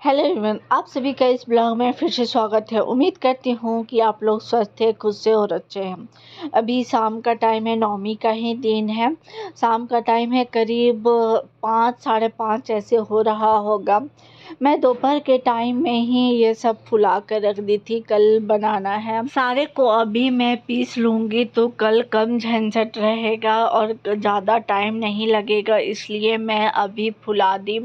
Hello everyone, आप सभी का इस ब्लॉग में फिर से स्वागत है। उम्मीद करती हूँ कि आप लोग स्वस्थ हैं, खुश से और अच्छे हैं। अभी शाम का टाइम है, नौमी का ही दिन है। शाम का टाइम है, करीब 5 साढ़े 5 ऐसे हो रहा होगा। मैं दोपहर के टाइम में ही ये सब फुला कर रख दी थी, कल बनाना है। सारे को अभी मैं पीस लूँगी तो कल कम झंझट रहेगा और ज़्यादा टाइम नहीं लगेगा, इसलिए मैं अभी फुला दी।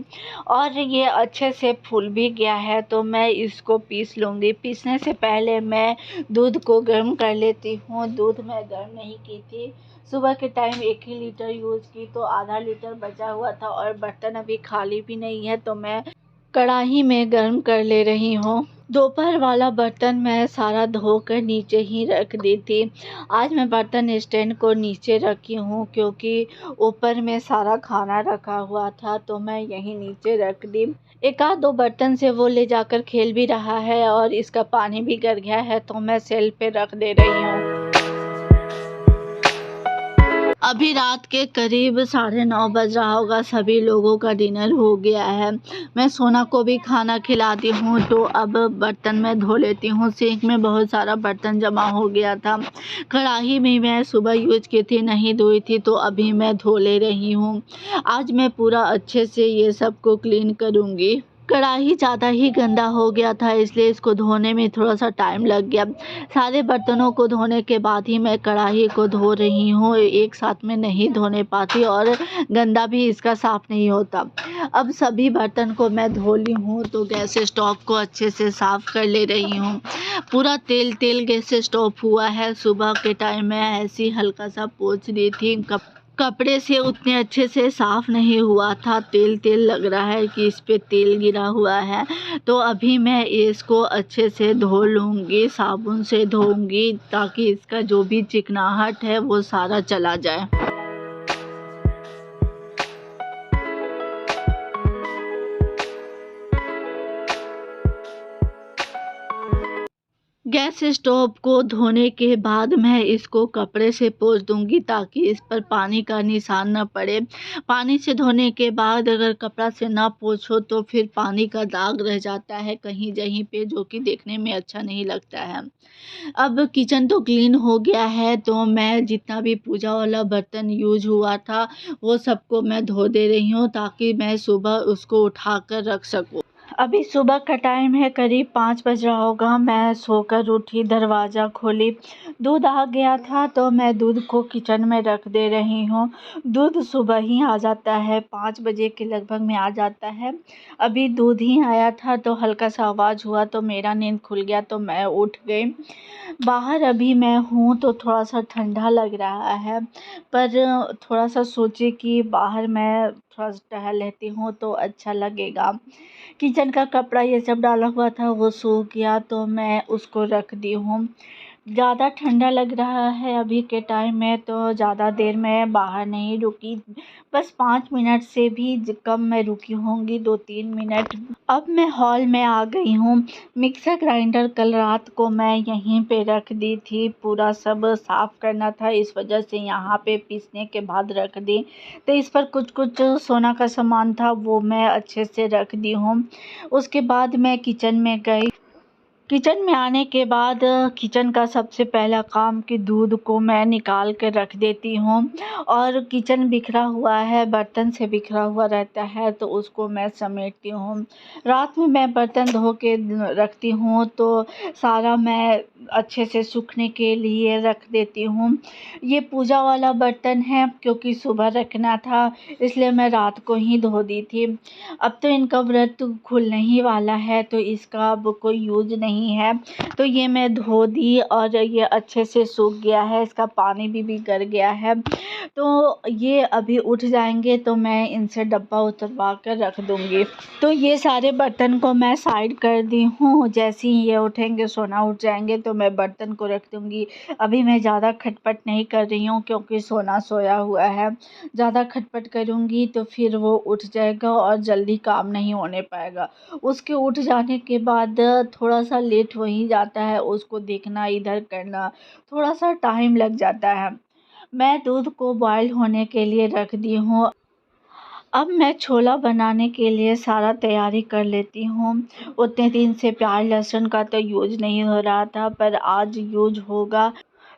और ये अच्छे से फूल भी गया है तो मैं इसको पीस लूँगी। पीसने से पहले मैं दूध को गर्म कर लेती हूँ। दूध मैं गर्म नहीं की थी, सुबह के टाइम 1 ही लीटर यूज़ की तो आधा लीटर बचा हुआ था और बर्तन अभी खाली भी नहीं है तो मैं कढ़ाई में गर्म कर ले रही हूँ। दोपहर वाला बर्तन मैं सारा धोकर नीचे ही रख दी थी। आज मैं बर्तन स्टैंड को नीचे रखी हूँ क्योंकि ऊपर में सारा खाना रखा हुआ था तो मैं यहीं नीचे रख दी। एक आध दो बर्तन से वो ले जाकर खेल भी रहा है और इसका पानी भी गिर गया है तो मैं सेल पे रख दे रही हूँ। अभी रात के करीब 9:30 बज रहा होगा। सभी लोगों का डिनर हो गया है। मैं सोना को भी खाना खिलाती हूँ तो अब बर्तन मैं धो लेती हूँ। सिंक में बहुत सारा बर्तन जमा हो गया था। कढ़ाई में मैं सुबह यूज की थी, नहीं धोई थी तो अभी मैं धो ले रही हूँ। आज मैं पूरा अच्छे से ये सब को क्लीन करूँगी। कढ़ाई ज़्यादा ही गंदा हो गया था इसलिए इसको धोने में थोड़ा सा टाइम लग गया। सारे बर्तनों को धोने के बाद ही मैं कढ़ाई को धो रही हूँ, एक साथ में नहीं धोने पाती और गंदा भी इसका साफ़ नहीं होता। अब सभी बर्तन को मैं धो ली हूँ तो गैस स्टोव को अच्छे से साफ़ कर ले रही हूँ। पूरा तेल तेल गैस स्टोव हुआ है। सुबह के टाइम में ऐसी हल्का सा पोंछ दी थी, कपड़े से उतने अच्छे से साफ़ नहीं हुआ था। तेल तेल लग रहा है कि इस पे तेल गिरा हुआ है तो अभी मैं इसको अच्छे से धो लूँगी, साबुन से धोऊँगी ताकि इसका जो भी चिकनाहट है वो सारा चला जाए। गैस स्टोव को धोने के बाद मैं इसको कपड़े से पोंछ दूंगी ताकि इस पर पानी का निशान न पड़े। पानी से धोने के बाद अगर कपड़ा से ना पोंछो तो फिर पानी का दाग रह जाता है कहीं जहीं पे, जो कि देखने में अच्छा नहीं लगता है। अब किचन तो क्लीन हो गया है तो मैं जितना भी पूजा वाला बर्तन यूज हुआ था वो सबको मैं धो दे रही हूँ ताकि मैं सुबह उसको उठा कर रख सकूँ। अभी सुबह का टाइम है, करीब 5 बज रहा होगा। मैं सोकर उठी, दरवाज़ा खोली, दूध आ गया था तो मैं दूध को किचन में रख दे रही हूँ। दूध सुबह ही आ जाता है, 5 बजे के लगभग में आ जाता है। अभी दूध ही आया था तो हल्का सा आवाज़ हुआ तो मेरा नींद खुल गया तो मैं उठ गई। बाहर अभी मैं हूँ तो थोड़ा सा ठंडा लग रहा है, पर थोड़ा सा सोचे कि बाहर मैं थोड़ा सा टहल लेती हूँ तो अच्छा लगेगा। किचन का कपड़ा ये सब डाला हुआ था वो सूख गया तो मैं उसको रख दी हूँ। ज़्यादा ठंडा लग रहा है अभी के टाइम में तो ज़्यादा देर मैं बाहर नहीं रुकी, बस 5 मिनट से भी कम मैं रुकी होंगी, 2-3 मिनट। अब मैं हॉल में आ गई हूँ। मिक्सर ग्राइंडर कल रात को मैं यहीं पे रख दी थी, पूरा सब साफ़ करना था इस वजह से यहाँ पे पीसने के बाद रख दी। तो इस पर कुछ कुछ सोना का सामान था वो मैं अच्छे से रख दी हूँ। उसके बाद मैं किचन में गई। किचन में आने के बाद किचन का सबसे पहला काम कि दूध को मैं निकाल कर रख देती हूँ और किचन बिखरा हुआ है, बर्तन से बिखरा हुआ रहता है तो उसको मैं समेटती हूँ। रात में मैं बर्तन धो के रखती हूँ तो सारा मैं अच्छे से सूखने के लिए रख देती हूँ। ये पूजा वाला बर्तन है क्योंकि सुबह रखना था इसलिए मैं रात को ही धो दी थी। अब तो इनका व्रत खुलने ही वाला है तो इसका अब कोई यूज नहीं है तो ये मैं धो दी और ये अच्छे से सूख गया है, इसका पानी भी गर गया है तो ये अभी उठ जाएंगे तो मैं इनसे डब्बा उतरवा कर रख दूंगी। तो ये सारे बर्तन को मैं साइड कर दी हूँ, जैसे ही ये उठेंगे, सोना उठ जाएंगे तो मैं बर्तन को रख दूंगी। अभी मैं ज़्यादा खटपट नहीं कर रही हूँ क्योंकि सोना सोया हुआ है। ज़्यादा खटपट करूँगी तो फिर वो उठ जाएगा और जल्दी काम नहीं होने पाएगा। उसके उठ जाने के बाद थोड़ा सा लेट हो ही जाता है, उसको देखना, इधर करना, थोड़ा सा टाइम लग जाता है। मैं दूध को बॉयल होने के लिए रख दी हूँ। अब मैं छोला बनाने के लिए सारा तैयारी कर लेती हूँ। उतने दिन से प्याज लहसुन का तो यूज़ नहीं हो रहा था, पर आज यूज़ होगा।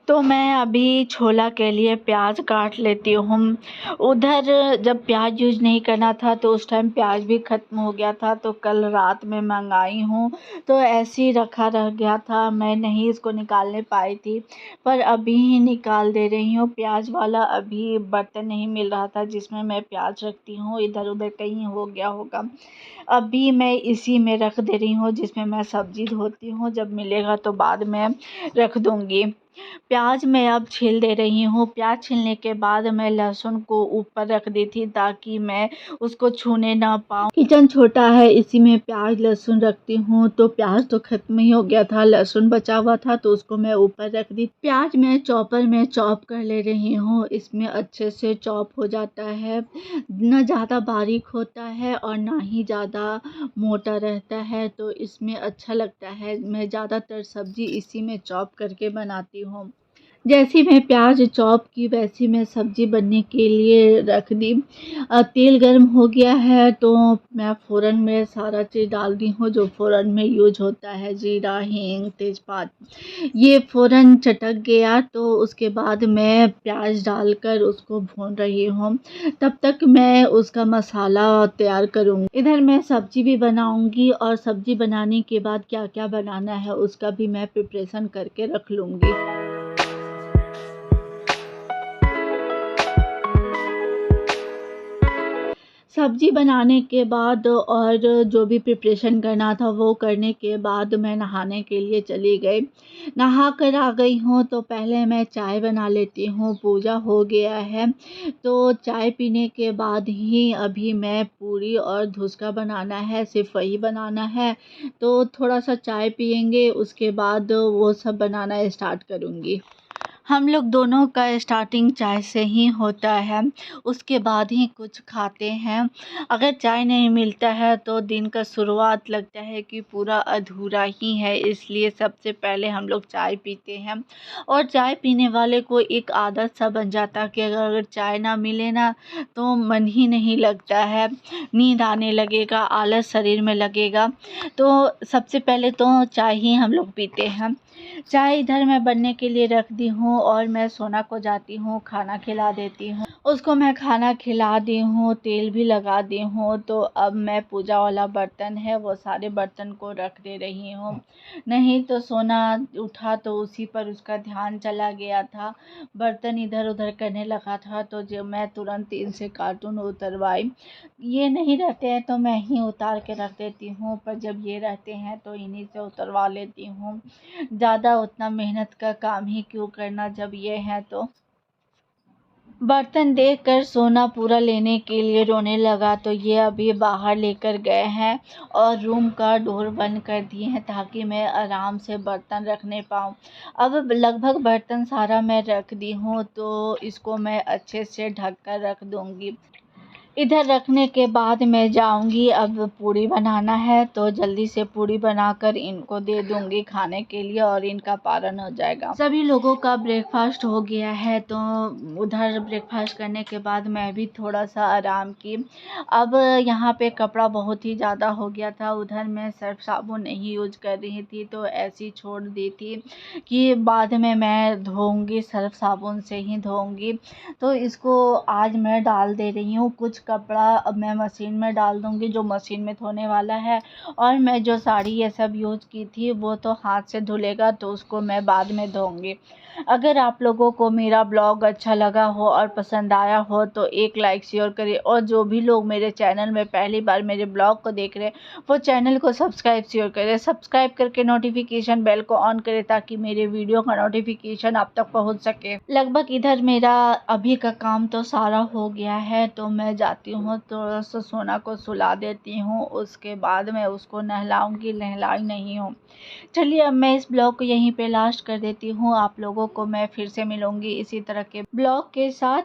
तो मैं अभी छोला के लिए प्याज काट लेती हूँ। उधर जब प्याज यूज़ नहीं करना था तो उस टाइम प्याज भी ख़त्म हो गया था, तो कल रात में मंगाई हूँ, तो ऐसे ही रखा रह गया था, मैं नहीं इसको निकालने पाई थी, पर अभी ही निकाल दे रही हूँ। प्याज वाला अभी बर्तन नहीं मिल रहा था जिसमें मैं प्याज रखती हूँ, इधर उधर कहीं हो गया होगा। अभी मैं इसी में रख दे रही हूँ जिसमें मैं सब्ज़ी धोती हूँ, जब मिलेगा तो बाद में रख दूँगी। प्याज मैं अब छील दे रही हूँ। प्याज छीलने के बाद मैं लहसुन को ऊपर रख दी थी ताकि मैं उसको छूने ना पाऊँ। किचन छोटा है, इसी में प्याज लहसुन रखती हूँ, तो प्याज तो ख़त्म ही हो गया था, लहसुन बचा हुआ था तो उसको मैं ऊपर रख दी। प्याज मैं चॉपर में चॉप कर ले रही हूँ, इसमें अच्छे से चॉप हो जाता है, ना ज़्यादा बारीक होता है और ना ही ज़्यादा मोटा रहता है, तो इसमें अच्छा लगता है। मैं ज़्यादातर सब्ज़ी इसी में चॉप करके बनाती हूँ। जैसे मैं प्याज चॉप की वैसे मैं सब्ज़ी बनने के लिए रख दी। तेल गर्म हो गया है तो मैं फ़ोरन में सारा चीज़ डाल दी हूँ जो फ़ोरन में यूज़ होता है, जीरा, हींग, तेज़पात। ये फ़ोरन चटक गया तो उसके बाद मैं प्याज डालकर उसको भून रही हूँ। तब तक मैं उसका मसाला तैयार करूँगी। इधर मैं सब्ज़ी भी बनाऊँगी और सब्ज़ी बनाने के बाद क्या-क्या बनाना है उसका भी मैं प्रिपरेशन करके रख लूँगी। सब्ज़ी बनाने के बाद और जो भी प्रिपरेशन करना था वो करने के बाद मैं नहाने के लिए चली गई। नहा कर आ गई हूँ तो पहले मैं चाय बना लेती हूँ, पूजा हो गया है। तो चाय पीने के बाद ही अभी मैं पूरी और धुसका बनाना है, सिर्फ़ वही बनाना है। तो थोड़ा-सा चाय पिएँगे, उसके बाद वो सब बनाना स्टार्ट करूँगी। हम लोग दोनों का स्टार्टिंग चाय से ही होता है, उसके बाद ही कुछ खाते हैं। अगर चाय नहीं मिलता है तो दिन का शुरुआत लगता है कि पूरा अधूरा ही है, इसलिए सबसे पहले हम लोग चाय पीते हैं। और चाय पीने वाले को एक आदत सा बन जाता है कि अगर चाय ना मिले ना तो मन ही नहीं लगता है, नींद आने लगेगा, आलस शरीर में लगेगा। तो सबसे पहले तो चाय ही हम लोग पीते हैं। चाय इधर मैं बनने के लिए रख दी हूँ और मैं सोना को जाती हूँ, खाना खिला देती हूँ। उसको मैं खाना खिला दी हूँ, तेल भी लगा दी हूँ, तो अब मैं पूजा वाला बर्तन है वो सारे बर्तन को रख दे रही हूँ। नहीं तो सोना उठा तो उसी पर उसका ध्यान चला गया था, बर्तन इधर-उधर करने लगा था, तो जो मैं तुरंत इनसे कार्टून उतरवाई। ये नहीं रहते हैं तो मैं ही उतार के रख देती हूँ, पर जब ये रहते हैं तो इन्हीं से उतरवा लेती हूँ। ज़्यादा उतना मेहनत का काम ही क्यों करना जब ये है तो। बर्तन देखकर सोना पूरा लेने के लिए रोने लगा तो ये अभी बाहर लेकर गए हैं और रूम का डोर बंद कर दिए हैं ताकि मैं आराम से बर्तन रखने पाऊँ। अब लगभग बर्तन सारा मैं रख दी हूँ तो इसको मैं अच्छे से ढक कर रख दूँगी। इधर रखने के बाद मैं जाऊँगी, अब पूड़ी बनाना है तो जल्दी से पूड़ी बनाकर इनको दे दूँगी खाने के लिए और इनका पारण हो जाएगा। सभी लोगों का ब्रेकफ़ास्ट हो गया है तो उधर ब्रेकफ़ास्ट करने के बाद मैं भी थोड़ा-सा आराम की। अब यहाँ पे कपड़ा बहुत ही ज़्यादा हो गया था, उधर मैं सर्फ़ साबुन नहीं यूज़ कर रही थी तो ऐसे ही छोड़ दी थी कि बाद में मैं धोऊँगी, सर्फ़ साबुन से ही धोऊँगी। तो इसको आज मैं डाल दे रही हूँ, कुछ कपड़ा अब मैं मशीन में डाल दूँगी जो मशीन में धोने वाला है और मैं जो साड़ी ये सब यूज़ की थी वो तो हाथ से धुलेगा तो उसको मैं बाद में धोऊँगी। अगर आप लोगों को मेरा ब्लॉग अच्छा लगा हो और पसंद आया हो तो एक लाइक शेयर करें और जो भी लोग मेरे चैनल में पहली बार मेरे ब्लॉग को देख रहे हैं वो चैनल को सब्सक्राइब शेयर करें। सब्सक्राइब करके नोटिफिकेशन बेल को ऑन करें ताकि मेरे वीडियो का नोटिफिकेशन आप तक पहुंच सके। लगभग इधर मेरा अभी का काम तो सारा हो गया है तो मैं जाती हूँ थोड़ा सा सोना को सुला देती हूँ, उसके बाद मैं उसको नहलाऊँगी, नहलाई नहीं हूँ। चलिए अब मैं इस ब्लॉग को यहीं पे लास्ट कर देती हूँ, आप लोगों को मैं फिर से मिलूँगी इसी तरह के ब्लॉग के साथ।